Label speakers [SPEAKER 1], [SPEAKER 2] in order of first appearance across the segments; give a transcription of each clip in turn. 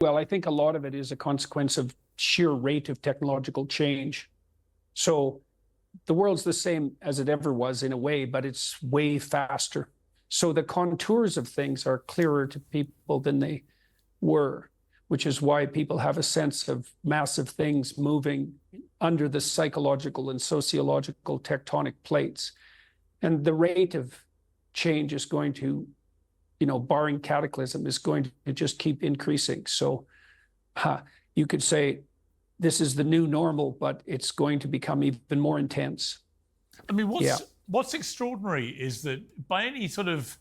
[SPEAKER 1] Well, I think a lot of it is a consequence of sheer rate of technological change. So the world's the same as it ever was in a way, but it's way faster. So the contours of things are clearer to people than they were, which is why people have a sense of massive things moving under the psychological and sociological tectonic plates. And the rate of change is going to, barring cataclysm, is going to just keep increasing. So you could say this is the new normal, but it's going to become even more intense.
[SPEAKER 2] I mean, what's extraordinary is that by any sort of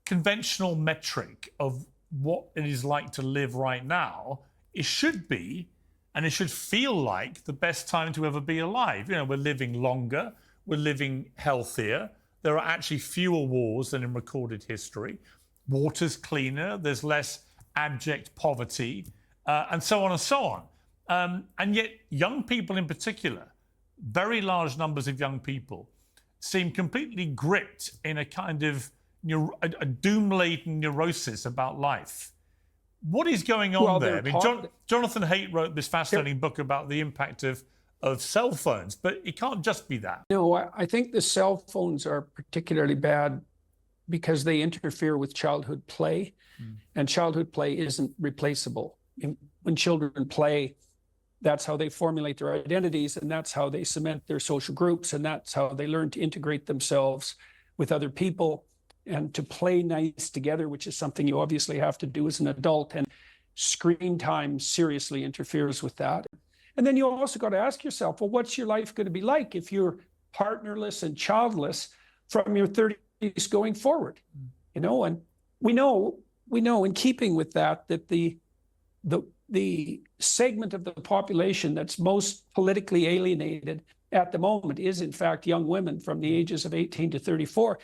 [SPEAKER 2] conventional metric of what it is like to live right now, it should be, and it should feel like, the best time to ever be alive. We're living longer, we're living healthier, there are actually fewer wars than in recorded history, water's cleaner, there's less abject poverty, and so on and so on. And yet young people in particular, very large numbers of young people, seem completely gripped in a kind of a doom-laden neurosis about life. What is going on there? I mean, Jonathan Haidt wrote this fascinating book about the impact of cell phones, but it can't just be that.
[SPEAKER 1] No, I think the cell phones are particularly bad because they interfere with childhood play, and childhood play isn't replaceable. When children play, that's how they formulate their identities, and that's how they cement their social groups, and that's how they learn to integrate themselves with other people and to play nice together, which is something you obviously have to do as an adult. And screen time seriously interferes with that. And then you also got to ask yourself, well, what's your life going to be like if you're partnerless and childless from your 30s going forward? And we know in keeping with that the segment of the population that's most politically alienated at the moment is in fact young women from the ages of 18 to 34.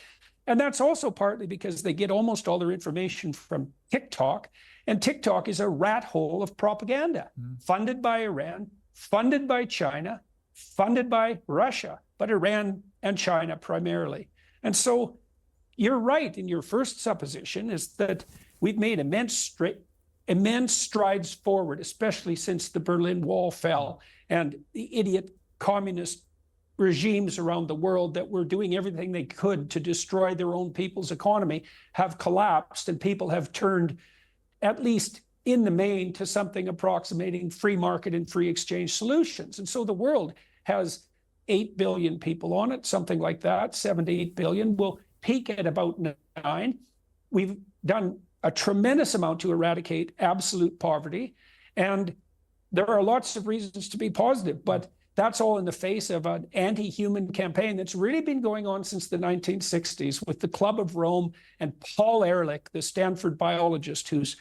[SPEAKER 1] And that's also partly because they get almost all their information from TikTok. And TikTok is a rat hole of propaganda, funded by Iran, funded by China, funded by Russia, but Iran and China primarily. And so you're right in your first supposition, is that we've made immense strides forward, especially since the Berlin Wall fell and the idiot communist regimes around the world that were doing everything they could to destroy their own people's economy have collapsed, and people have turned, at least in the main, to something approximating free market and free exchange solutions. And so the world has 8 billion people on it, something like that, 7 to 8 billion. We'll peak at about 9. We've done a tremendous amount to eradicate absolute poverty, and there are lots of reasons to be positive, but that's all in the face of an anti-human campaign that's really been going on since the 1960s with the Club of Rome and Paul Ehrlich, the Stanford biologist, who's,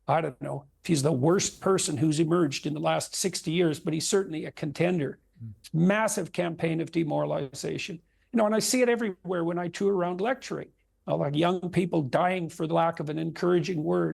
[SPEAKER 1] I don't know if he's the worst person who's emerged in the last 60 years, but he's certainly a contender. Massive campaign of demoralization. And I see it everywhere when I tour around lecturing, like young people dying for the lack of an encouraging word.